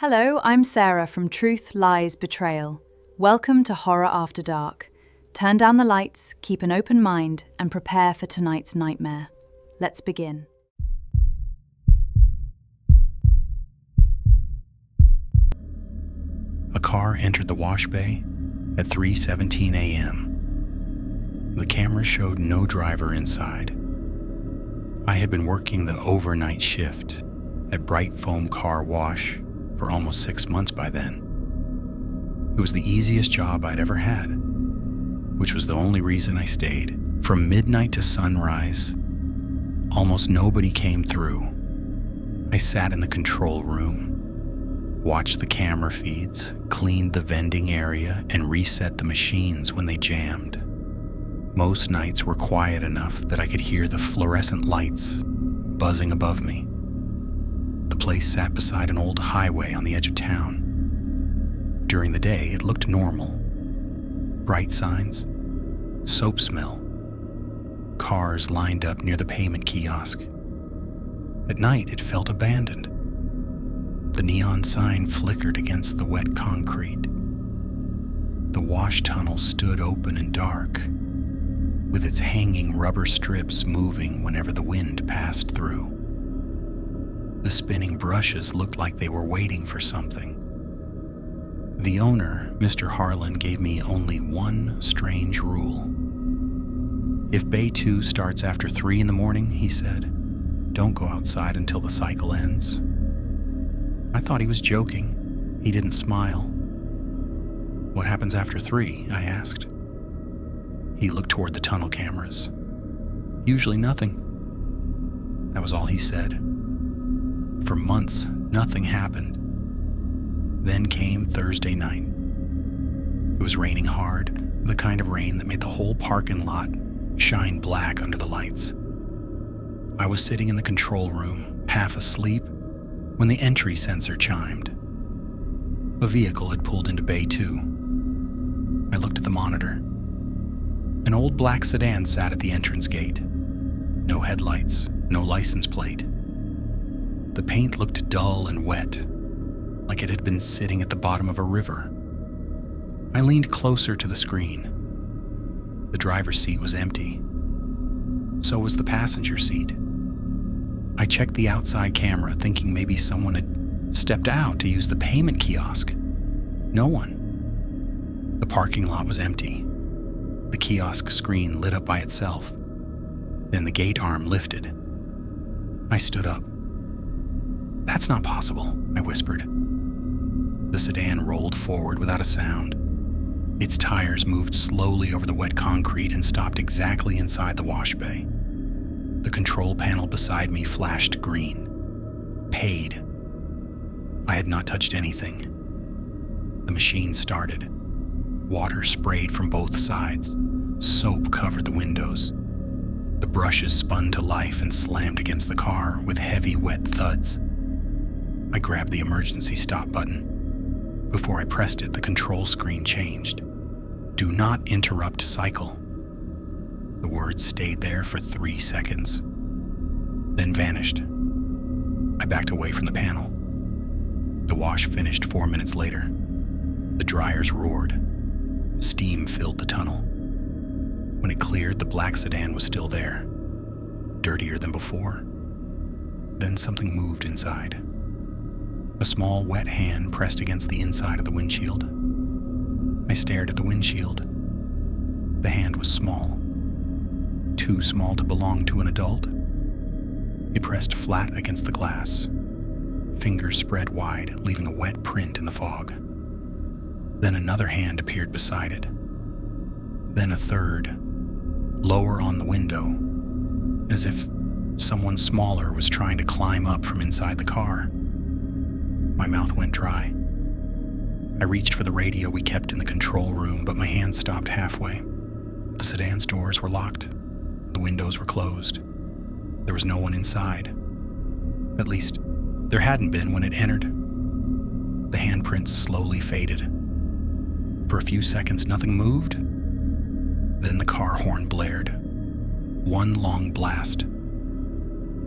Hello, I'm Sarah from Truth, Lies, Betrayal. Welcome to Horror After Dark. Turn down the lights, keep an open mind, and prepare for tonight's nightmare. Let's begin. A car entered the wash bay at 3:17 a.m. The camera showed no driver inside. I had been working the overnight shift at Bright Foam Car Wash for almost 6 months by then. It was the easiest job I'd ever had, which was the only reason I stayed. From midnight to sunrise, almost nobody came through. I sat in the control room, watched the camera feeds, cleaned the vending area, and reset the machines when they jammed. Most nights were quiet enough that I could hear the fluorescent lights buzzing above me. The place sat beside an old highway on the edge of town. During the day, it looked normal. Bright signs, soap smell, cars lined up near the payment kiosk. At night, it felt abandoned. The neon sign flickered against the wet concrete. The wash tunnel stood open and dark, with its hanging rubber strips moving whenever the wind passed through. The spinning brushes looked like they were waiting for something. The owner, Mr. Harlan, gave me only one strange rule. If Bay 2 starts after 3 in the morning, he said, don't go outside until the cycle ends. I thought he was joking. He didn't smile. What happens after 3? I asked. He looked toward the tunnel cameras. Usually nothing. That was all he said. For months, nothing happened. Then came Thursday night. It was raining hard, the kind of rain that made the whole parking lot shine black under the lights. I was sitting in the control room, half asleep, when the entry sensor chimed. A vehicle had pulled into Bay 2. I looked at the monitor. An old black sedan sat at the entrance gate. No headlights, no license plate. The paint looked dull and wet, like it had been sitting at the bottom of a river. I leaned closer to the screen. The driver's seat was empty. So was the passenger seat. I checked the outside camera, thinking maybe someone had stepped out to use the payment kiosk. No one. The parking lot was empty. The kiosk screen lit up by itself. Then the gate arm lifted. I stood up. That's not possible, I whispered. The sedan rolled forward without a sound. Its tires moved slowly over the wet concrete and stopped exactly inside the wash bay. The control panel beside me flashed green. Paid. I had not touched anything. The machine started. Water sprayed from both sides. Soap covered the windows. The brushes spun to life and slammed against the car with heavy, wet thuds. I grabbed the emergency stop button. Before I pressed it, the control screen changed. Do not interrupt cycle. The words stayed there for 3 seconds, then vanished. I backed away from the panel. The wash finished 4 minutes later. The dryers roared. Steam filled the tunnel. When it cleared, the black sedan was still there, dirtier than before. Then something moved inside. A small, wet hand pressed against the inside of the windshield. I stared at the windshield. The hand was small, too small to belong to an adult. It pressed flat against the glass. Fingers spread wide, leaving a wet print in the fog. Then another hand appeared beside it. Then a third, lower on the window, as if someone smaller was trying to climb up from inside the car. My mouth went dry. I reached for the radio we kept in the control room, but my hand stopped halfway. The sedan's doors were locked. The windows were closed. There was no one inside. At least, there hadn't been when it entered. The handprints slowly faded. For a few seconds, nothing moved. Then the car horn blared. One long blast.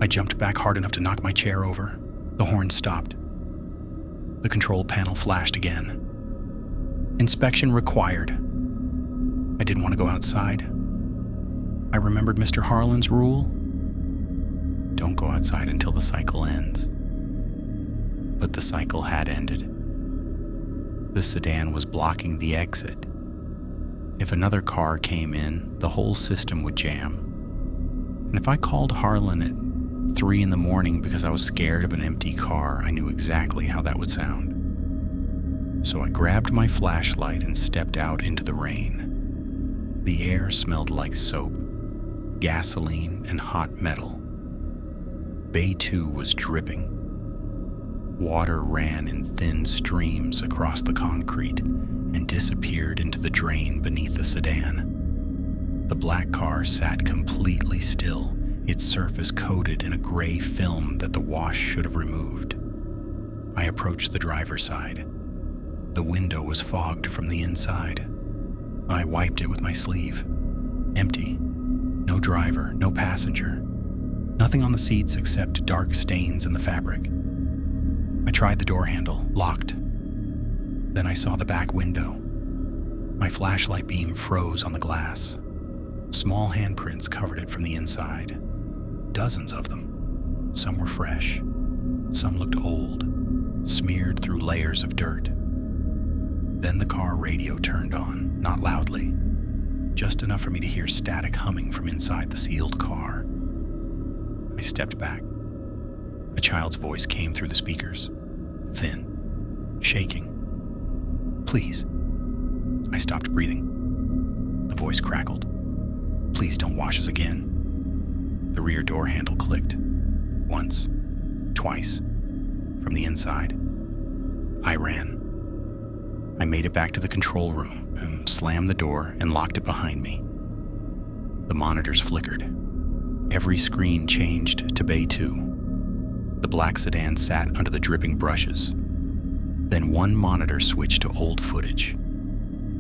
I jumped back hard enough to knock my chair over. The horn stopped. The control panel flashed again. Inspection required. I didn't want to go outside. I remembered Mr. Harlan's rule. Don't go outside until the cycle ends. But the cycle had ended. The sedan was blocking the exit. If another car came in, the whole system would jam. And if I called Harlan at 3 a.m. because I was scared of an empty car, I knew exactly how that would sound. So I grabbed my flashlight and stepped out into the rain. The air smelled like soap, gasoline, and hot metal. Bay 2 was dripping. Water ran in thin streams across the concrete and disappeared into the drain beneath the sedan. The black car sat completely still, its surface coated in a gray film that the wash should have removed. I approached the driver's side. The window was fogged from the inside. I wiped it with my sleeve. Empty. No driver, no passenger. Nothing on the seats except dark stains in the fabric. I tried the door handle, locked. Then I saw the back window. My flashlight beam froze on the glass. Small handprints covered it from the inside. Dozens of them. Some were fresh. Some looked old, smeared through layers of dirt. Then the car radio turned on, not loudly, just enough for me to hear static humming from inside the sealed car. I stepped back. A child's voice came through the speakers, thin, shaking. Please. I stopped breathing. The voice crackled. Please don't wash us again. The rear door handle clicked. Once, twice, from the inside. I ran. I made it back to the control room and slammed the door and locked it behind me. The monitors flickered. Every screen changed to Bay 2. The black sedan sat under the dripping brushes. Then one monitor switched to old footage.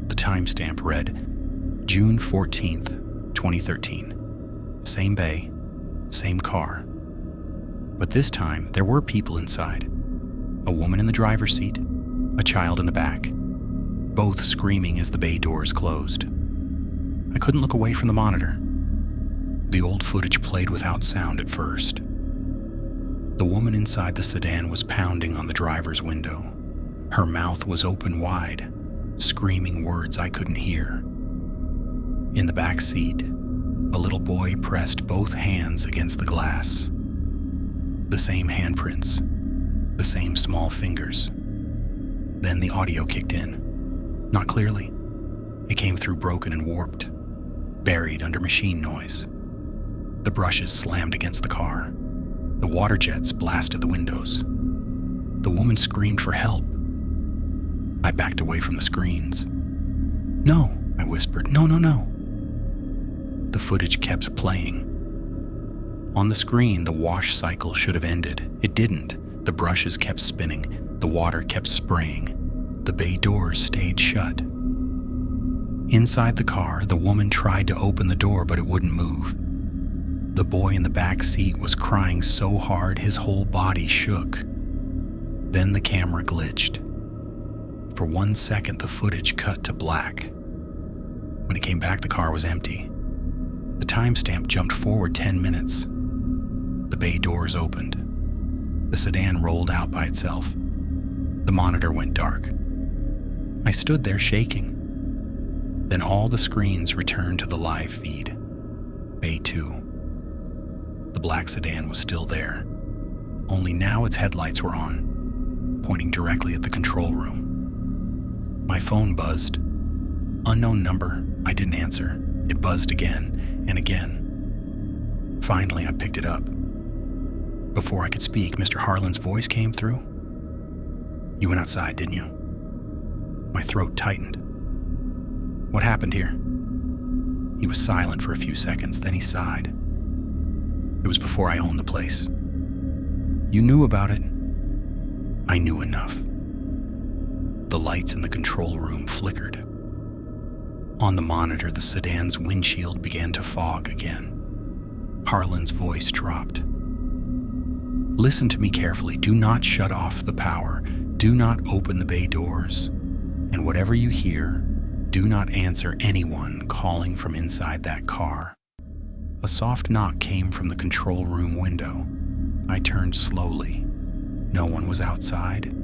The timestamp read, June 14th, 2013. Same bay, same car. But this time, there were people inside. A woman in the driver's seat, a child in the back, both screaming as the bay doors closed. I couldn't look away from the monitor. The old footage played without sound at first. The woman inside the sedan was pounding on the driver's window. Her mouth was open wide, screaming words I couldn't hear. In the back seat, a little boy pressed both hands against the glass. The same handprints, the same small fingers. Then the audio kicked in. Not clearly. It came through broken and warped, buried under machine noise. The brushes slammed against the car. The water jets blasted the windows. The woman screamed for help. I backed away from the screens. No, I whispered, no. The footage kept playing. On the screen, the wash cycle should have ended. It didn't. The brushes kept spinning. The water kept spraying. The bay doors stayed shut. Inside the car, the woman tried to open the door, but it wouldn't move. The boy in the back seat was crying so hard his whole body shook. Then the camera glitched. For 1 second, the footage cut to black. When it came back, the car was empty. The timestamp jumped forward 10 minutes. The bay doors opened. The sedan rolled out by itself. The monitor went dark. I stood there shaking. Then all the screens returned to the live feed. Bay 2. The black sedan was still there. Only now its headlights were on, pointing directly at the control room. My phone buzzed. Unknown number. I didn't answer. It buzzed again and again. Finally, I picked it up. Before I could speak, Mr. Harlan's voice came through. You went outside, didn't you? My throat tightened. What happened here? He was silent for a few seconds, then he sighed. It was before I owned the place. You knew about it. I knew enough. The lights in the control room flickered. On the monitor, the sedan's windshield began to fog again. Harlan's voice dropped. Listen to me carefully. Do not shut off the power. Do not open the bay doors, and whatever you hear, do not answer anyone calling from inside that car. A soft knock came from the control room window. I turned slowly. No one was outside,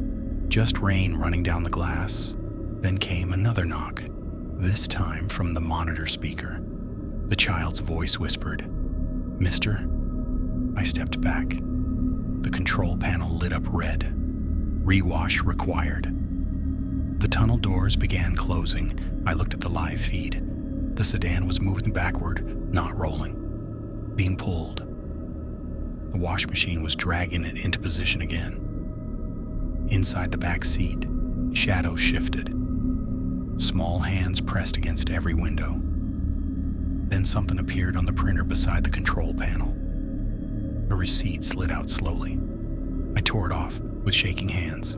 just rain running down the glass. Then came another knock, this time from the monitor speaker. The child's voice whispered, "Mister?" I stepped back. The control panel lit up red. Rewash required. The tunnel doors began closing. I looked at the live feed. The sedan was moving backward, not rolling. Being pulled. The wash machine was dragging it into position again. Inside the back seat, shadows shifted. Small hands pressed against every window. Then something appeared on the printer beside the control panel. A receipt slid out slowly. I tore it off with shaking hands.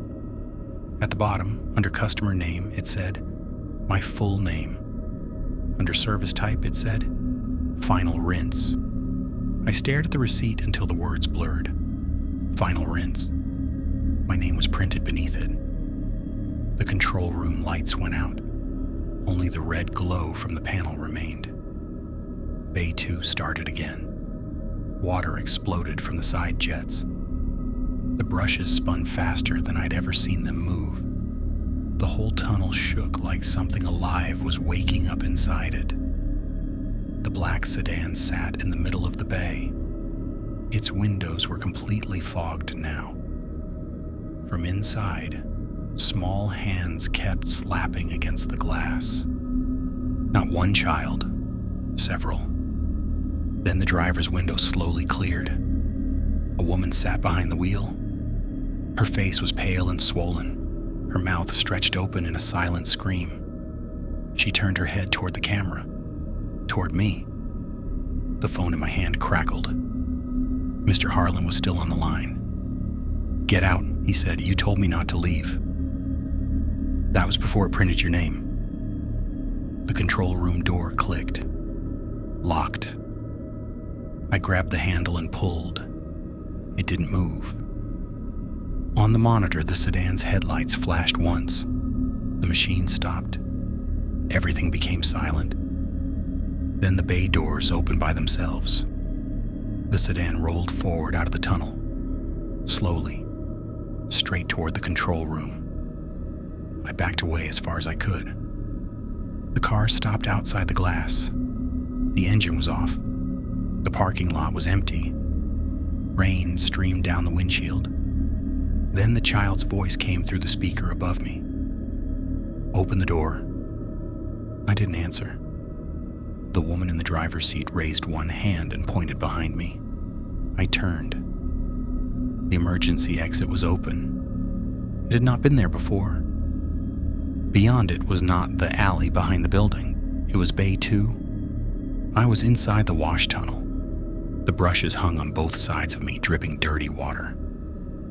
At the bottom, under customer name, it said, "My full name." Under service type, it said, "Final rinse." I stared at the receipt until the words blurred. "Final rinse." My name was printed beneath it. The control room lights went out. Only the red glow from the panel remained. Bay 2 started again. Water exploded from the side jets. The brushes spun faster than I'd ever seen them move. The whole tunnel shook like something alive was waking up inside it. The black sedan sat in the middle of the bay. Its windows were completely fogged now. From inside, small hands kept slapping against the glass. Not one child, several. Then the driver's window slowly cleared. A woman sat behind the wheel. Her face was pale and swollen, her mouth stretched open in a silent scream. She turned her head toward the camera, toward me. The phone in my hand crackled. Mr. Harlan was still on the line. "Get out," he said. "You told me not to leave." That was before it printed your name. The control room door clicked. Locked. I grabbed the handle and pulled. It didn't move. On the monitor, the sedan's headlights flashed once. The machine stopped. Everything became silent. Then the bay doors opened by themselves. The sedan rolled forward out of the tunnel, slowly, straight toward the control room. I backed away as far as I could. The car stopped outside the glass. The engine was off. The parking lot was empty. Rain streamed down the windshield. Then the child's voice came through the speaker above me. "Open the door." I didn't answer. The woman in the driver's seat raised one hand and pointed behind me. I turned. The emergency exit was open. It had not been there before. Beyond it was not the alley behind the building. It was Bay 2. I was inside the wash tunnel. The brushes hung on both sides of me, dripping dirty water.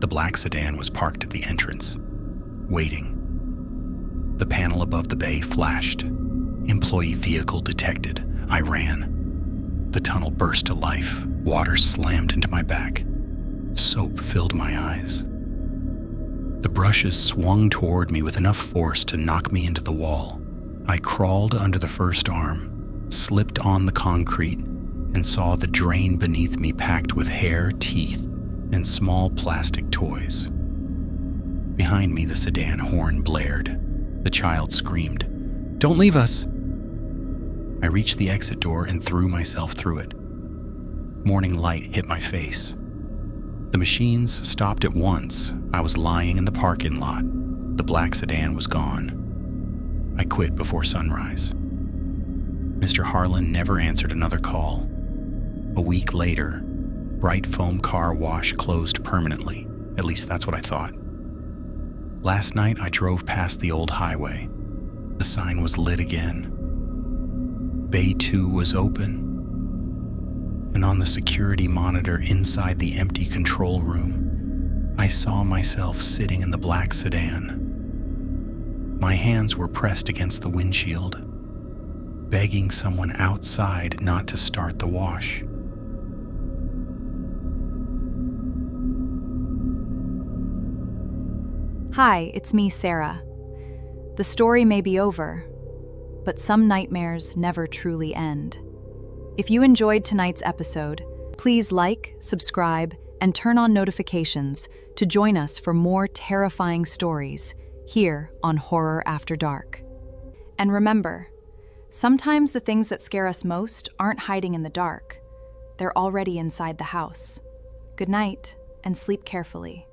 The black sedan was parked at the entrance, waiting. The panel above the bay flashed. Employee vehicle detected. I ran. The tunnel burst to life. Water slammed into my back. Soap filled my eyes. The brushes swung toward me with enough force to knock me into the wall. I crawled under the first arm, slipped on the concrete, and saw the drain beneath me packed with hair, teeth, and small plastic toys. Behind me, the sedan horn blared. The child screamed, "Don't leave us!" I reached the exit door and threw myself through it. Morning light hit my face. The machines stopped at once. I was lying in the parking lot. The black sedan was gone. I quit before sunrise. Mr. Harlan never answered another call. A week later, Bright Foam Car Wash closed permanently. At least that's what I thought. Last night I drove past the old highway. The sign was lit again. Bay 2 was open. And on the security monitor inside the empty control room, I saw myself sitting in the black sedan. My hands were pressed against the windshield, begging someone outside not to start the wash. Hi, it's me, Sarah. The story may be over, but some nightmares never truly end. If you enjoyed tonight's episode, please like, subscribe, and turn on notifications to join us for more terrifying stories here on Horror After Dark. And remember, sometimes the things that scare us most aren't hiding in the dark. They're already inside the house. Good night, and sleep carefully.